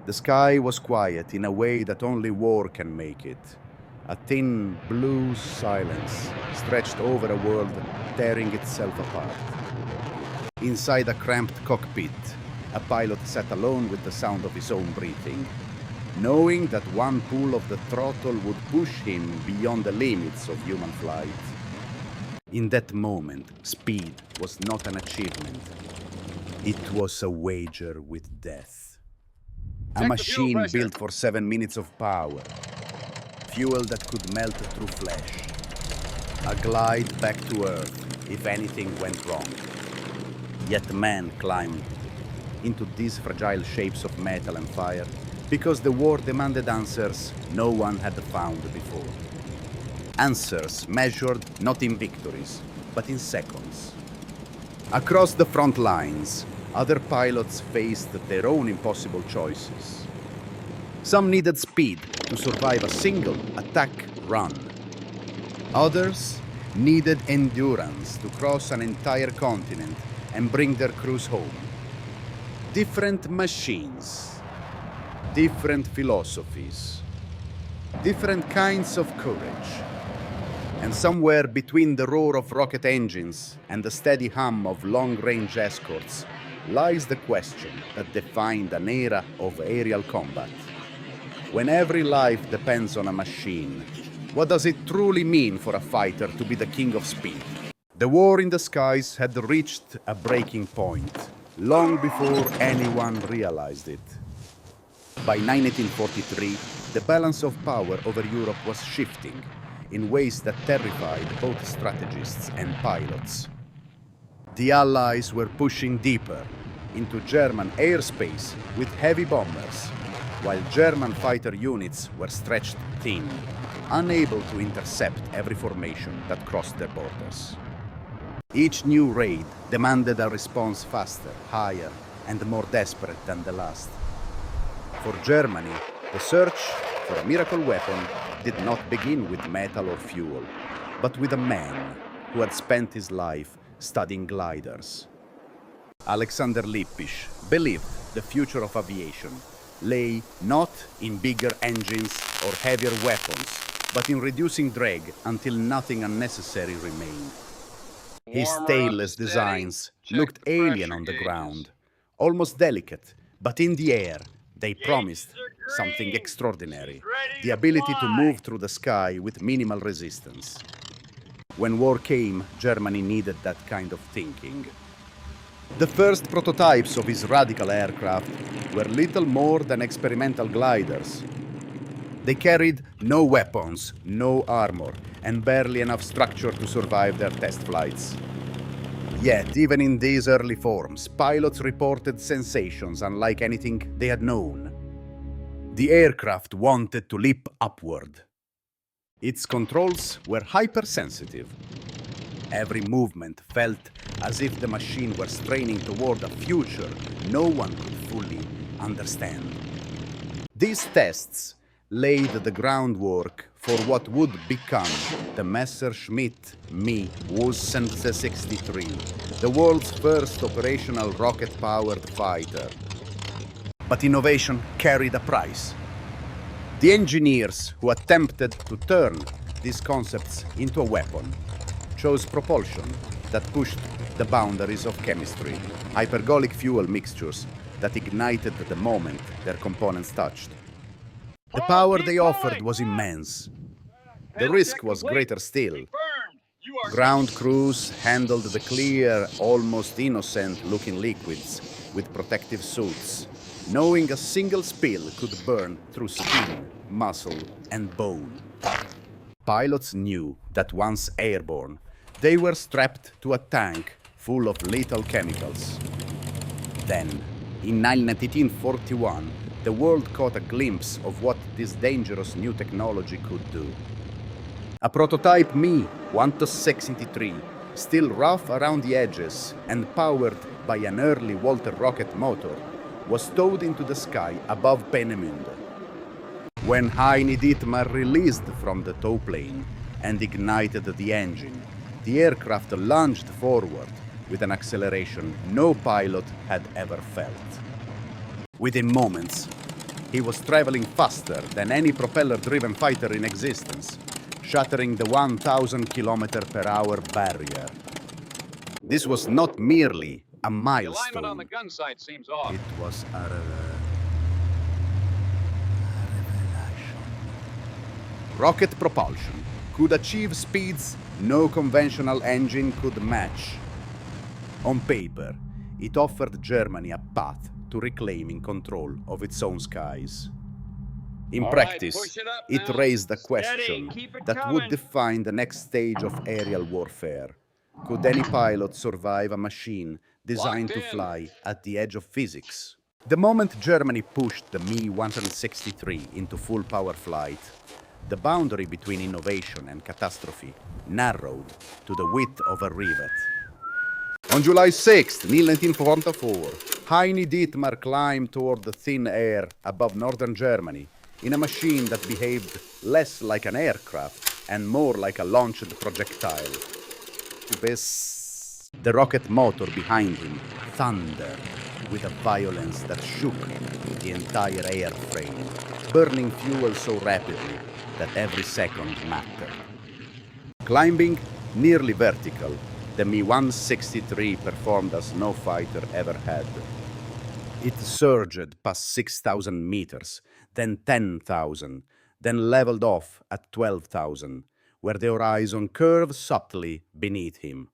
The sky was quiet in a way that only war can make it. A thin, blue silence stretched over a world tearing itself apart. Inside a cramped cockpit, a pilot sat alone with the sound of his own breathing, knowing that one pull of the throttle would push him beyond the limits of human flight. In that moment, speed was not an achievement. It was a wager with death. A machine built for 7 minutes of power. Fuel that could melt through flesh. A glide back to Earth if anything went wrong. Yet man climbed into these fragile shapes of metal and fire because the war demanded answers no one had found before. Answers measured not in victories, but in seconds. Across the front lines, other pilots faced their own impossible choices. Some needed speed to survive a single attack run. Others needed endurance to cross an entire continent and bring their crews home. Different machines, different philosophies, different kinds of courage. And somewhere between the roar of rocket engines and the steady hum of long-range escorts lies the question that defined an era of aerial combat. When every life depends on a machine, what does it truly mean for a fighter to be the king of speed? The war in the skies had reached a breaking point long before anyone realized it. By 1943, the balance of power over Europe was shifting in ways that terrified both strategists and pilots. The Allies were pushing deeper into German airspace with heavy bombers, while German fighter units were stretched thin, unable to intercept every formation that crossed their borders. Each new raid demanded a response faster, higher, and more desperate than the last. For Germany, the search for a miracle weapon did not begin with metal or fuel, but with a man who had spent his life studying gliders. Alexander Lippisch believed the future of aviation lay not in bigger engines or heavier weapons, but in reducing drag until nothing unnecessary remained. His tailless designs looked alien on the ground, almost delicate, but in the air they promised something extraordinary, the ability to move through the sky with minimal resistance. When war came, Germany needed that kind of thinking. The first prototypes of his radical aircraft were little more than experimental gliders. They carried no weapons, no armor, and barely enough structure to survive their test flights. Yet, even in these early forms, pilots reported sensations unlike anything they had known. The aircraft wanted to leap upward. Its controls were hypersensitive. Every movement felt as if the machine were straining toward a future no one could fully understand. These tests laid the groundwork for what would become the Messerschmitt Me Wussense 63, the world's first operational rocket-powered fighter. But innovation carried a price. The engineers who attempted to turn these concepts into a weapon chose propulsion that pushed the boundaries of chemistry, hypergolic fuel mixtures that ignited the moment their components touched. The power they offered was immense. The risk was greater still. Ground crews handled the clear, almost innocent-looking liquids with protective suits, knowing a single spill could burn through skin, muscle, and bone. Pilots knew that once airborne, they were strapped to a tank full of lethal chemicals. Then, in 1941, the world caught a glimpse of what this dangerous new technology could do. A prototype Me 163, still rough around the edges and powered by an early Walter rocket motor, was towed into the sky above Peenemünde. When Heini Dietmar released from the tow plane and ignited the engine, the aircraft lunged forward with an acceleration no pilot had ever felt. Within moments, He was traveling faster than any propeller-driven fighter in existence, shattering the 1,000 km/h barrier. This was not merely a milestone. The alignment on the gun sight seems off. It was a revelation. Rocket propulsion could achieve speeds no conventional engine could match. On paper, it offered Germany a path to reclaiming control of its own skies. In practice, it raised a question that would define the next stage of aerial warfare. Could any pilot survive a machine designed to fly at the edge of physics? The moment Germany pushed the Me-163 into full power flight, the boundary between innovation and catastrophe narrowed to the width of a rivet. On July 6, 1944, Heini Dietmar climbed toward the thin air above northern Germany in a machine that behaved less like an aircraft and more like a launched projectile. The rocket motor behind him thundered with a violence that shook the entire airframe, burning fuel so rapidly that every second mattered. Climbing nearly vertical, the Me-163 performed as no fighter ever had. It surged past 6,000 meters, then 10,000, then leveled off at 12,000, where the horizon curved subtly beneath him.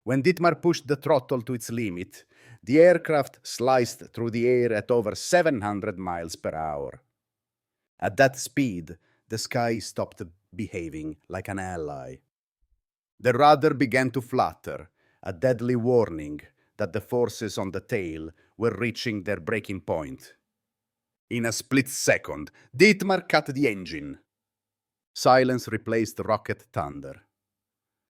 When Dietmar pushed the throttle to its limit, the aircraft sliced through the air at over 700 miles per hour. At that speed, the sky stopped behaving like an ally. The rudder began to flutter, a deadly warning that the forces on the tail were reaching their breaking point. In a split second, Dietmar cut the engine. Silence replaced rocket thunder.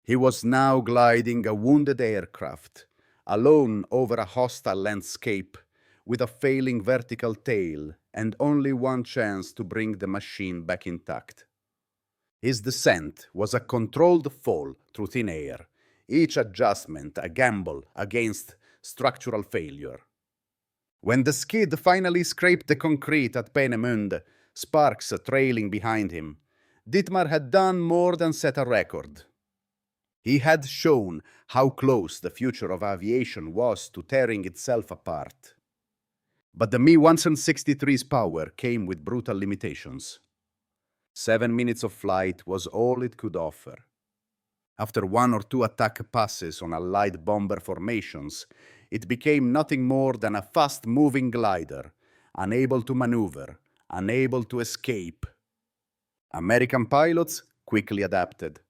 He was now gliding a wounded aircraft, alone over a hostile landscape, with a failing vertical tail and only one chance to bring the machine back intact. His descent was a controlled fall through thin air, each adjustment a gamble against structural failure. When the skid finally scraped the concrete at Peenemünde, sparks trailing behind him, Dietmar had done more than set a record. He had shown how close the future of aviation was to tearing itself apart. But the Me-163's power came with brutal limitations. 7 minutes of flight was all it could offer. After one or two attack passes on Allied bomber formations, it became nothing more than a fast-moving glider, unable to maneuver, unable to escape. American pilots quickly adapted.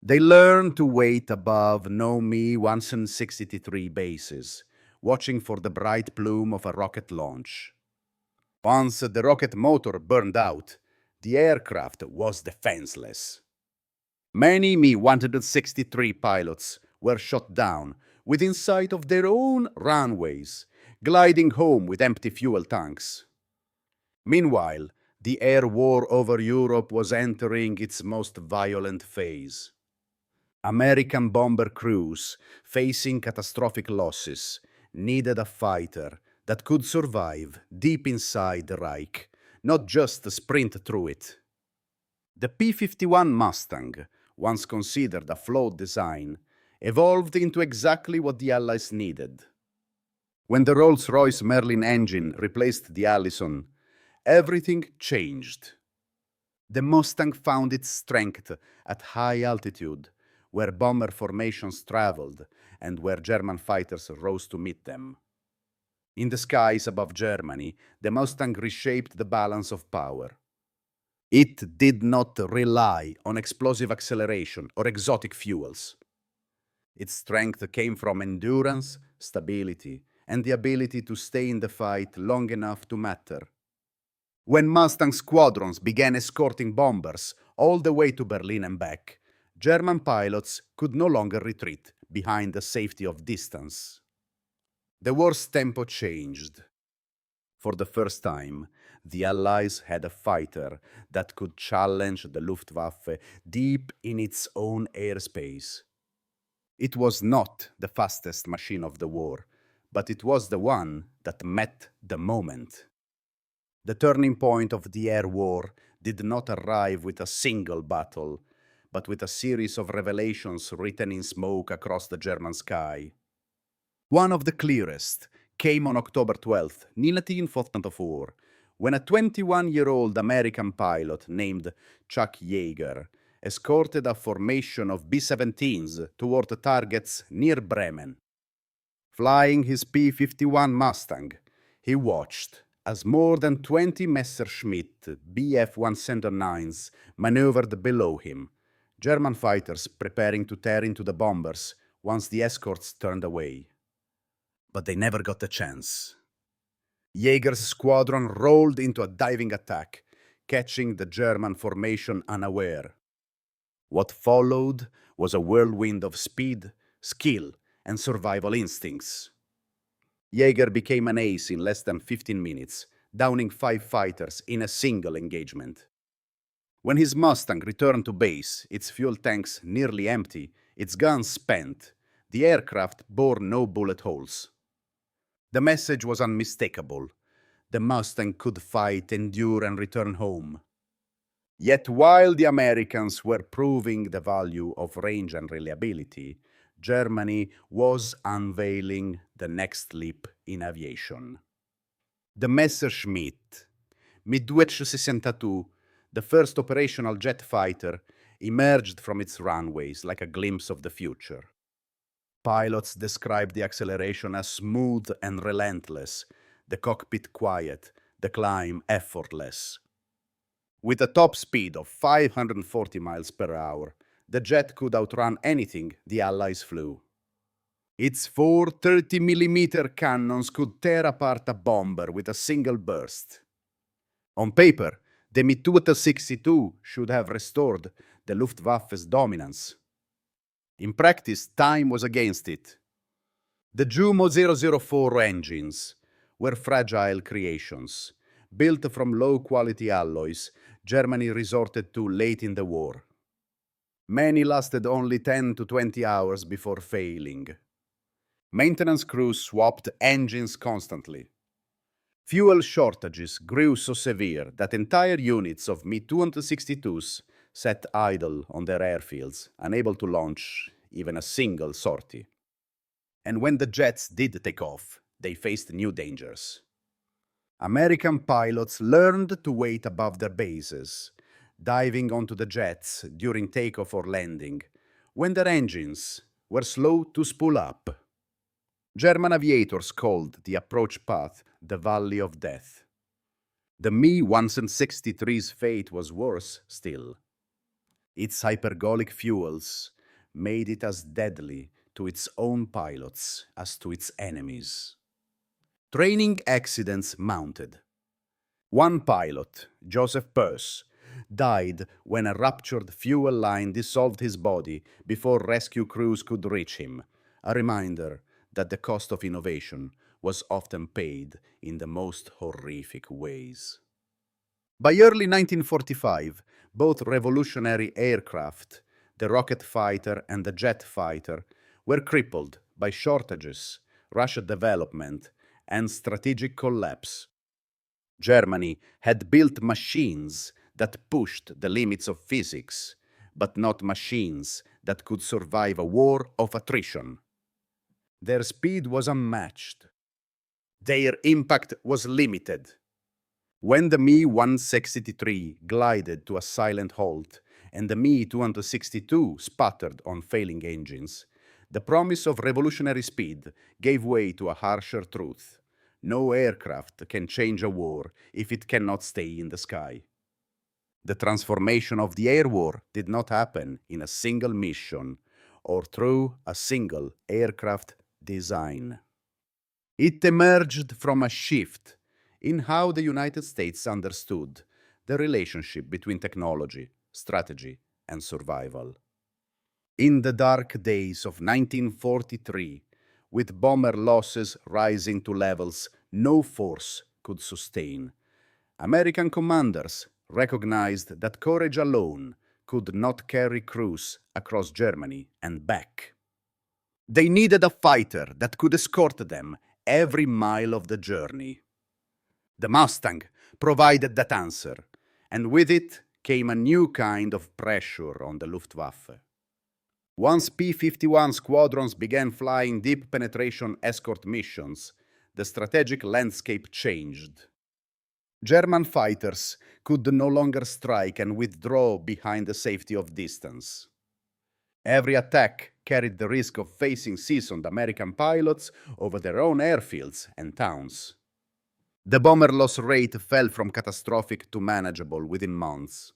They learned to wait above no Me-163 bases, watching for the bright plume of a rocket launch. Once the rocket motor burned out, the aircraft was defenseless. Many Me-163 pilots were shot down within sight of their own runways, gliding home with empty fuel tanks. Meanwhile, the air war over Europe was entering its most violent phase. American bomber crews, facing catastrophic losses, needed a fighter that could survive deep inside the Reich, not just sprint through it. The P-51 Mustang, once considered a flawed design, evolved into exactly what the Allies needed. When the Rolls-Royce Merlin engine replaced the Allison, everything changed. The Mustang found its strength at high altitude, where bomber formations traveled and where German fighters rose to meet them. In the skies above Germany, the Mustang reshaped the balance of power. It did not rely on explosive acceleration or exotic fuels. Its strength came from endurance, stability, and the ability to stay in the fight long enough to matter. When Mustang squadrons began escorting bombers all the way to Berlin and back, German pilots could no longer retreat behind the safety of distance. The war's tempo changed. For the first time, the Allies had a fighter that could challenge the Luftwaffe deep in its own airspace. It was not the fastest machine of the war, but it was the one that met the moment. The turning point of the air war did not arrive with a single battle, but with a series of revelations written in smoke across the German sky. One of the clearest came on October 12th, 1944, when a 21-year-old American pilot named Chuck Yeager escorted a formation of B-17s toward the targets near Bremen. Flying his P-51 Mustang, he watched as more than 20 Messerschmitt Bf-109s maneuvered below him, German fighters preparing to tear into the bombers once the escorts turned away. But they never got the chance. Yeager's squadron rolled into a diving attack, catching the German formation unaware. What followed was a whirlwind of speed, skill, and survival instincts. Yeager became an ace in less than 15 minutes, downing 5 fighters in a single engagement. When his Mustang returned to base, its fuel tanks nearly empty, its guns spent, the aircraft bore no bullet holes. The message was unmistakable. The Mustang could fight, endure, and return home. Yet while the Americans were proving the value of range and reliability, Germany was unveiling the next leap in aviation. The Messerschmitt Mi-262, the first operational jet fighter, emerged from its runways like a glimpse of the future. Pilots described the acceleration as smooth and relentless, the cockpit quiet, the climb effortless. With a top speed of 540 miles per hour, the jet could outrun anything the Allies flew. Its 4 30mm cannons could tear apart a bomber with a single burst. On paper, the Mi-262 should have restored the Luftwaffe's dominance. In practice, time was against it. The Jumo 004 engines were fragile creations, built from low-quality alloys Germany resorted to late in the war. Many lasted only 10 to 20 hours before failing. Maintenance crews swapped engines constantly. Fuel shortages grew so severe that entire units of Mi-262s sat idle on their airfields, unable to launch even a single sortie. And when the jets did take off, they faced new dangers. American pilots learned to wait above their bases, diving onto the jets during takeoff or landing, when their engines were slow to spool up. German aviators called the approach path the Valley of Death. The Mi-163's fate was worse still. Its hypergolic fuels made it as deadly to its own pilots as to its enemies. Training accidents mounted. One pilot, Joseph Peirce, died when a ruptured fuel line dissolved his body before rescue crews could reach him, a reminder that the cost of innovation was often paid in the most horrific ways. By early 1945, both revolutionary aircraft, the rocket fighter and the jet fighter, were crippled by shortages, rush development, and strategic collapse. Germany had built machines that pushed the limits of physics, but not machines that could survive a war of attrition. Their speed was unmatched. Their impact was limited. When the Mi-163 glided to a silent halt and the Mi-262 sputtered on failing engines, the promise of revolutionary speed gave way to a harsher truth. No aircraft can change a war if it cannot stay in the sky. The transformation of the air war did not happen in a single mission or through a single aircraft design. It emerged from a shift in how the United States understood the relationship between technology, strategy, and survival. In the dark days of 1943, with bomber losses rising to levels no force could sustain, American commanders recognized that courage alone could not carry crews across Germany and back. They needed a fighter that could escort them every mile of the journey. The Mustang provided that answer, and with it came a new kind of pressure on the Luftwaffe. Once P-51 squadrons began flying deep penetration escort missions, the strategic landscape changed. German fighters could no longer strike and withdraw behind the safety of distance. Every attack carried the risk of facing seasoned American pilots over their own airfields and towns. The bomber loss rate fell from catastrophic to manageable within months.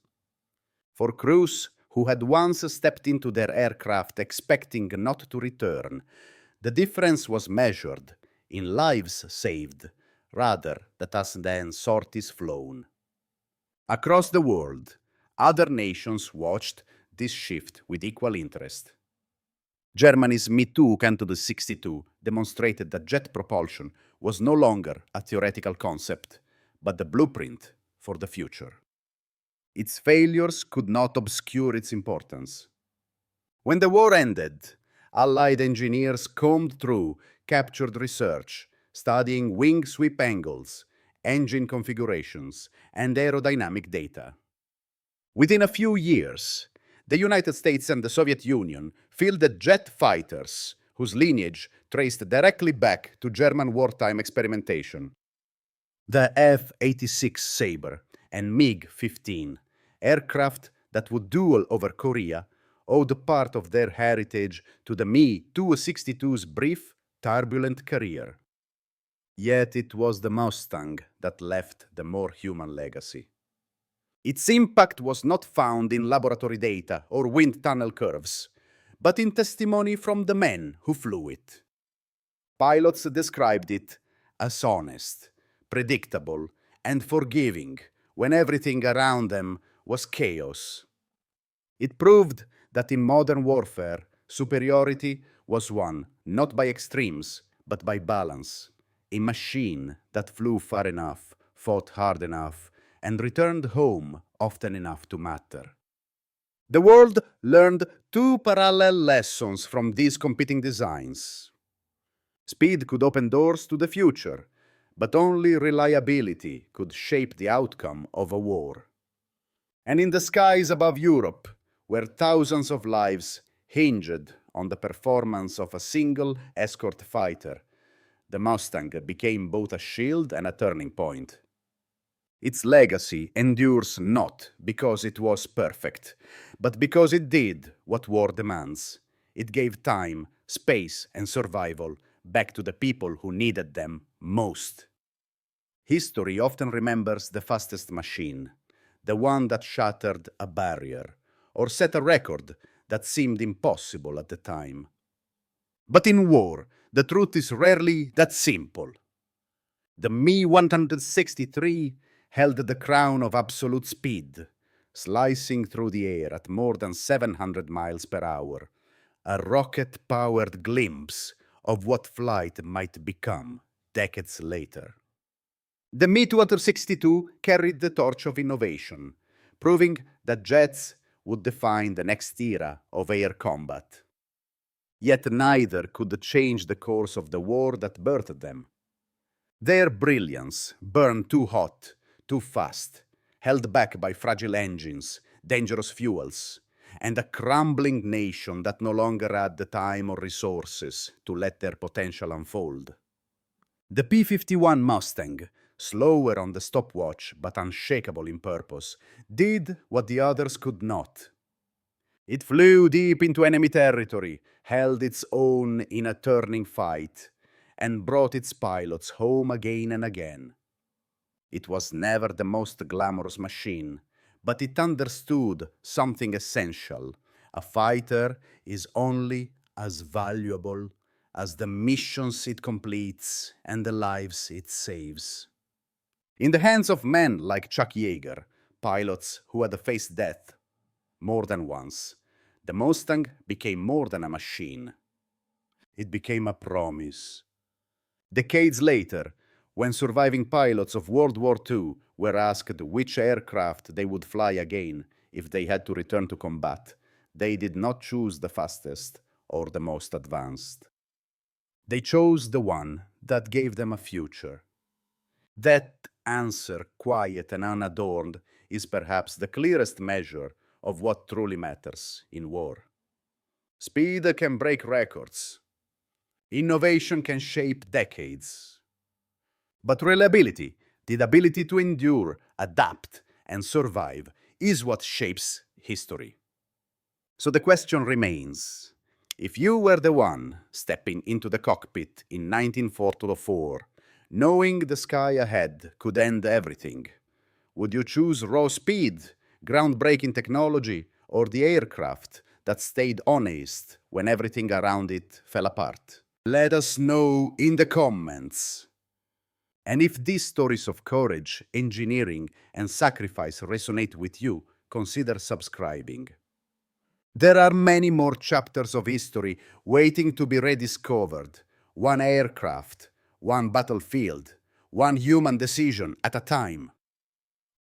For crews who had once stepped into their aircraft expecting not to return, the difference was measured in lives saved rather than sorties flown. Across the world, other nations watched this shift with equal interest. Germany's Me-Too Canto 62 demonstrated that jet propulsion was no longer a theoretical concept, but the blueprint for the future. Its failures could not obscure its importance. When the war ended, Allied engineers combed through captured research, studying wing sweep angles, engine configurations, and aerodynamic data. Within a few years, the United States and the Soviet Union fielded jet fighters whose lineage traced directly back to German wartime experimentation. The F-86 Sabre and MiG-15, aircraft that would duel over Korea, owed part of their heritage to the Me-262's brief, turbulent career. Yet it was the Mustang that left the more human legacy. Its impact was not found in laboratory data or wind tunnel curves, but in testimony from the men who flew it. Pilots described it as honest, predictable, and forgiving when everything around them was chaos. It proved that in modern warfare, superiority was won not by extremes, but by balance. A machine that flew far enough, fought hard enough, and returned home often enough to matter. The world learned two parallel lessons from these competing designs. Speed could open doors to the future, but only reliability could shape the outcome of a war. And in the skies above Europe, where thousands of lives hinged on the performance of a single escort fighter, the Mustang became both a shield and a turning point. Its legacy endures not because it was perfect, but because it did what war demands. It gave time, space, and survival back to the people who needed them most. History often remembers the fastest machine, the one that shattered a barrier, or set a record that seemed impossible at the time. But in war, the truth is rarely that simple. The Me-163 held the crown of absolute speed, slicing through the air at more than 700 miles per hour, a rocket-powered glimpse of what flight might become decades later. The Me-262 carried the torch of innovation, proving that jets would define the next era of air combat. Yet neither could change the course of the war that birthed them. Their brilliance burned too hot, too fast, held back by fragile engines, dangerous fuels, and a crumbling nation that no longer had the time or resources to let their potential unfold. The P-51 Mustang, slower on the stopwatch but unshakable in purpose, did what the others could not. It flew deep into enemy territory, held its own in a turning fight, and brought its pilots home again and again. It was never the most glamorous machine, but it understood something essential. A fighter is only as valuable as the missions it completes and the lives it saves. In the hands of men like Chuck Yeager, pilots who had faced death more than once, the Mustang became more than a machine. It became a promise. Decades later, when surviving pilots of World War II were asked which aircraft they would fly again if they had to return to combat, they did not choose the fastest or the most advanced. They chose the one that gave them a future. That answer, quiet and unadorned, is perhaps the clearest measure of what truly matters in war. Speed can break records. Innovation can shape decades. But reliability, the ability to endure, adapt, and survive, is what shapes history. So the question remains, if you were the one stepping into the cockpit in 1944, knowing the sky ahead could end everything, would you choose raw speed, groundbreaking technology, or the aircraft that stayed honest when everything around it fell apart? Let us know in the comments. And if these stories of courage, engineering, and sacrifice resonate with you, consider subscribing. There are many more chapters of history waiting to be rediscovered. One aircraft, one battlefield, one human decision at a time.